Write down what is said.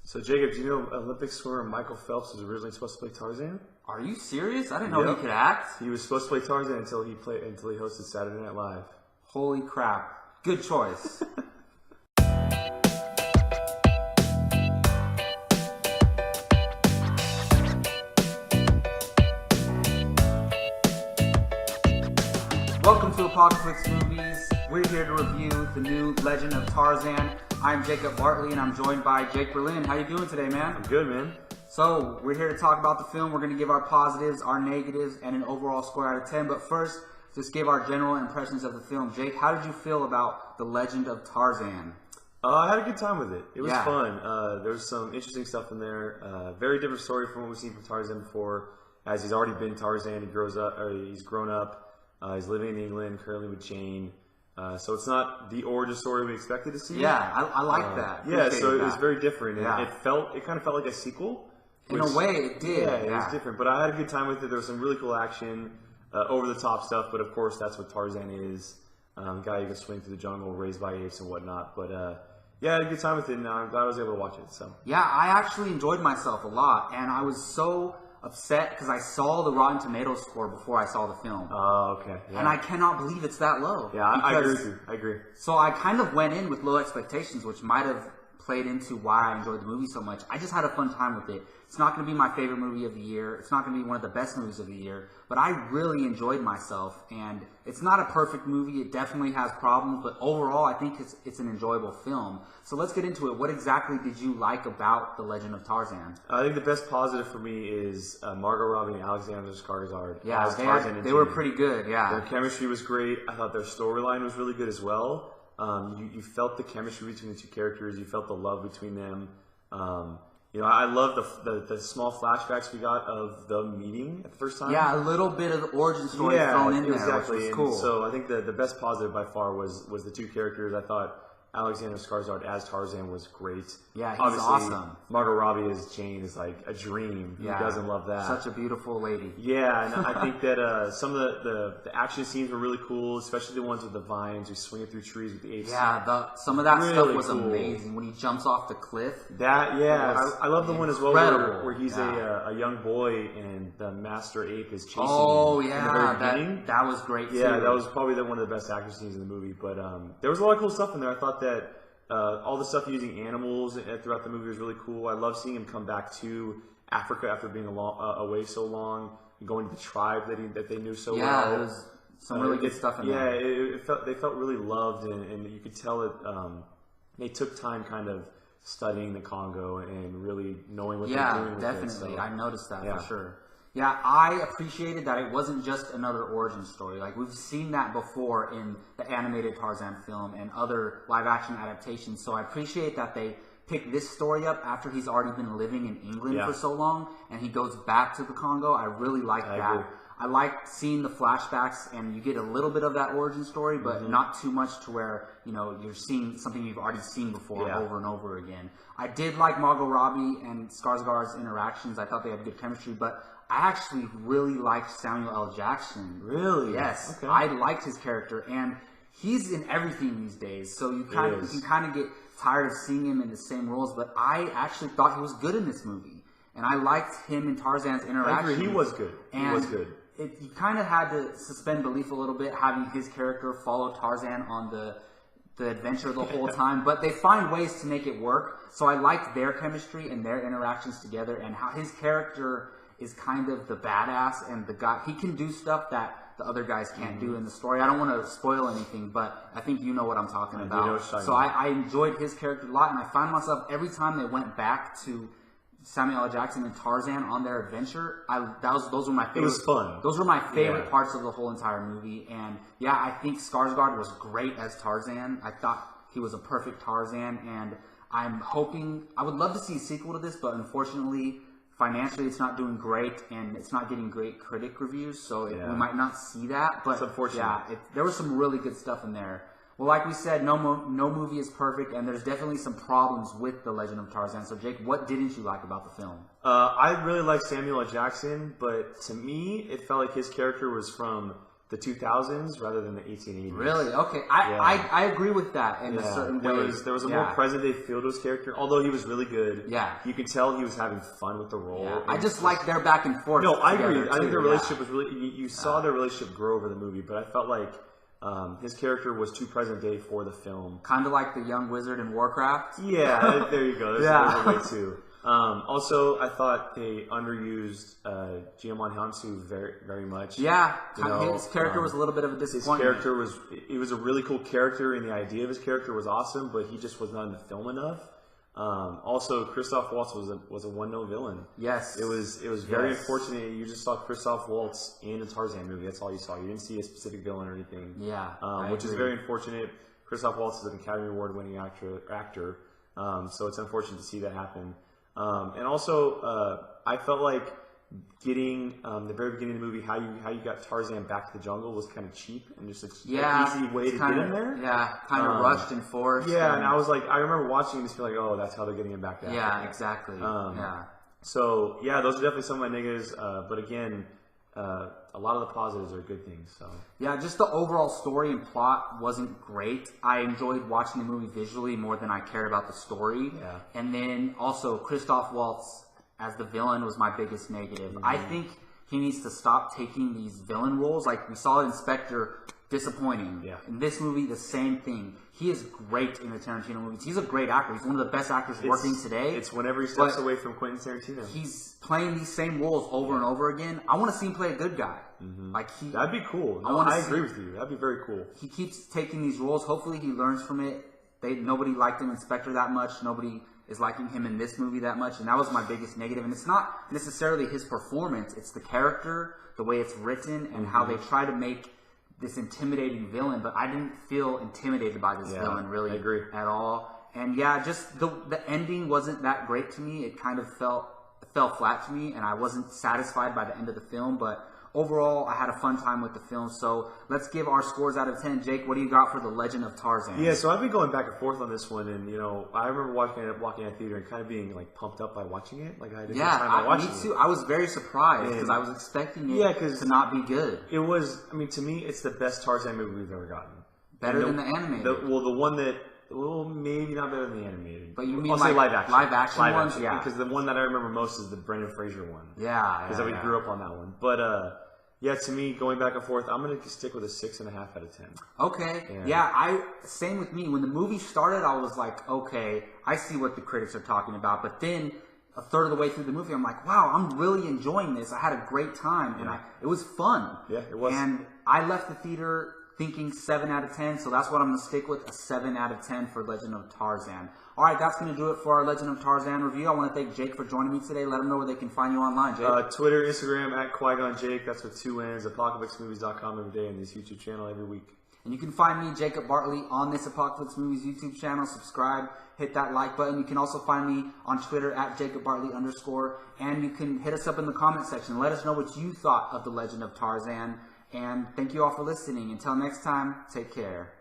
So Jacob, do you know Olympic swimmer Michael Phelps was originally supposed to play Tarzan? Are you serious? I didn't know he could act. He was supposed to play Tarzan until he hosted Saturday Night Live. Holy crap. Good choice. Welcome to Apocalypse Movies. We're here to review the new Legend of Tarzan. I'm Jacob Bartley and I'm joined by Jake Berlin. How you doing today, man? I'm good, man. So, we're here to talk about the film. We're going to give our positives, our negatives, and an overall score out of 10. But first, just give our general impressions of the film. Jake, how did you feel about The Legend of Tarzan? I had a good time with it. It was fun. There was some interesting stuff in there. Very different story from what we've seen from Tarzan before. As he's already been Tarzan, he's grown up. He's living in England, currently with Jane. So it's not the origin story we expected to see. Yeah, I like that. Yeah, so it was very different. Yeah. It kind of felt like a sequel. In a way, it did. Yeah, it was different. But I had a good time with it. There was some really cool action, over-the-top stuff. But, of course, that's what Tarzan is. Guy who can swing through the jungle, raised by apes and whatnot. But, yeah, I had a good time with it, and I'm glad I was able to watch it. So yeah, I actually enjoyed myself a lot. And I was so upset because I saw the Rotten Tomatoes score before I saw the film. Oh, okay. Yeah. And I cannot believe it's that low. Yeah, I agree with you. I agree. So I kind of went in with low expectations, which might have played into why I enjoyed the movie so much. I just had a fun time with it. It's not going to be my favorite movie of the year. It's not going to be one of the best movies of the year. But I really enjoyed myself. And it's not a perfect movie. It definitely has problems. But overall, I think it's an enjoyable film. So let's get into it. What exactly did you like about The Legend of Tarzan? I think the best positive for me is Margot Robbie and Alexander Skarsgård. Yeah, they were pretty good, yeah. Their chemistry was great. I thought their storyline was really good as well. You felt the chemistry between the two characters. You felt the love between them. I love the small flashbacks we got of them meeting at the first time. Yeah, a little bit of the origin story thrown in there, exactly. which was cool. And so I think the best positive by far was the two characters. I thought Alexander Skarsgård as Tarzan was great. Yeah, he's obviously awesome. Margot Robbie as Jane is like a dream. Who doesn't love that? Such a beautiful lady. Yeah, and I think that some of the action scenes were really cool, especially the ones with the vines who swinging through trees with the apes. Yeah, some of that really stuff was cool. Amazing. When he jumps off the cliff. I love the one as well where he's a a young boy and the master ape is chasing him. Oh in the yeah, very beginning. that was great too. Yeah, that was probably one of the best action scenes in the movie. But there was a lot of cool stuff in there. I thought that all the stuff using animals throughout the movie was really cool. I love seeing him come back to Africa after being away so long, and going to the tribe that they knew so well. Yeah, there was some really good stuff in there. Yeah, they felt really loved, and you could tell that they took time kind of studying the Congo and really knowing what they're doing with definitely. it. So, I noticed that for sure. Yeah, I appreciated that it wasn't just another origin story. Like, we've seen that before in the animated Tarzan film and other live-action adaptations. So I appreciate that they picked this story up after he's already been living in England for so long, and he goes back to the Congo. I really like that. Agree. I like seeing the flashbacks, and you get a little bit of that origin story, but not too much to where, you're seeing something you've already seen before over and over again. I did like Margot Robbie and Skarsgård's interactions. I thought they had good chemistry, but I actually really liked Samuel L. Jackson. Really? Yes. Okay. I liked his character, and he's in everything these days, so you can kind of get tired of seeing him in the same roles, but I actually thought he was good in this movie, and I liked him and Tarzan's interaction. I agree. He was good. You kind of had to suspend belief a little bit, having his character follow Tarzan on the adventure the whole time, but they find ways to make it work, so I liked their chemistry and their interactions together, and how his character is kind of the badass and the guy. He can do stuff that the other guys can't do in the story. I don't want to spoil anything, but I think you know what I'm talking about. So I enjoyed his character a lot, and I found myself every time they went back to Samuel L. Jackson and Tarzan on their adventure, those were my favorite. It was fun. Those were my favorite parts of the whole entire movie, and I think Skarsgård was great as Tarzan. I thought he was a perfect Tarzan, and I would love to see a sequel to this, but unfortunately, financially, it's not doing great, and it's not getting great critic reviews, so we might not see that. But it's unfortunate. There was some really good stuff in there. Well, like we said, no movie is perfect, and there's definitely some problems with The Legend of Tarzan. So, Jake, what didn't you like about the film? I really like Samuel L. Jackson, but to me, it felt like his character was from the 2000s rather than the 1880s. Really? Okay. I agree with that in a certain way. There was a more present day feel to his character, although he was really good. Yeah. You could tell he was having fun with the role. Yeah. I just like their back and forth. No, I agree. I think their relationship was really, you saw their relationship grow over the movie, but I felt like his character was too present day for the film. Kind of like the young wizard in Warcraft. Yeah, there you go. There's a way too. Also, I thought they underused Jiamon Hansu very, very much. Yeah, his character was a little bit of a disappointment. His character was a really cool character, and the idea of his character was awesome, but he just was not in the film enough. Also, Christoph Waltz was a one-note villain. Yes, it was very unfortunate. You just saw Christoph Waltz in a Tarzan movie. That's all you saw. You didn't see a specific villain or anything. Yeah, which is very unfortunate. Christoph Waltz is an Academy Award-winning actor, so it's unfortunate to see that happen. And also, I felt like getting the very beginning of the movie, how you got Tarzan back to the jungle was kind of cheap and just an easy way to get him there. Yeah, kind of rushed and forced. Yeah, and I was like, I remember watching and just feeling like, oh, that's how they're getting him back to Africa. Yeah, exactly. So yeah, those are definitely some of my negatives. But again, a lot of the positives are good things. So yeah, just the overall story and plot wasn't great. I enjoyed watching the movie visually more than I cared about the story. Yeah. And then also Christoph Waltz as the villain was my biggest negative. Mm-hmm. I think he needs to stop taking these villain roles. Like we saw Inspector, disappointing. Yeah. In this movie, the same thing. He is great in the Tarantino movies. He's a great actor. He's one of the best actors working today. It's whenever he steps away from Quentin Tarantino. He's playing these same roles over and over again. I want to see him play a good guy. Mm-hmm. That'd be cool. No, I agree with you. That'd be very cool. He keeps taking these roles. Hopefully he learns from it. Nobody liked him in Inspector that much. Nobody is liking him in this movie that much. And that was my biggest negative. And it's not necessarily his performance. It's the character, the way it's written, and how they try to make this intimidating villain. But I didn't feel intimidated by this villain really at all. And yeah, just the ending wasn't that great to me. It kind of fell flat to me, and I wasn't satisfied by the end of the film. But overall, I had a fun time with the film. So let's give our scores out of 10. Jake, what do you got for The Legend of Tarzan? Yeah, so I've been going back and forth on this one, and I remember walking in a theater and kind of being like pumped up by watching it. Like I had a good time by watching me too. I was very surprised because I was expecting it to not be good. It was. I mean, to me, it's the best Tarzan movie we've ever gotten. Better than the animated. The one that. Well, maybe not better than the animated. But you mean I'll say live action? Live action ones? Yeah. Because the one that I remember most is the Brendan Fraser one. Yeah. Because I grew up on that one. But yeah, to me, going back and forth, I'm going to stick with a 6.5 out of 10. Okay. Yeah, same with me. When the movie started, I was like, okay, I see what the critics are talking about. But then a third of the way through the movie, I'm like, wow, I'm really enjoying this. I had a great time. And it was fun. Yeah, it was. And I left the theater thinking 7 out of 10, so that's what I'm going to stick with, a 7 out of 10 for Legend of Tarzan. All right, that's going to do it for our Legend of Tarzan review. I want to thank Jake for joining me today. Let them know where they can find you online, Jake. Twitter, Instagram, at Qui-Gon Jake. That's with 2 N's. ApocalypseMovies.com every day, and this YouTube channel every week. And you can find me, Jacob Bartley, on this Apocalypse Movies YouTube channel. Subscribe, hit that like button. You can also find me on Twitter at @JacobBartley_. And you can hit us up in the comment section. Let us know what you thought of The Legend of Tarzan. And thank you all for listening. Until next time, take care.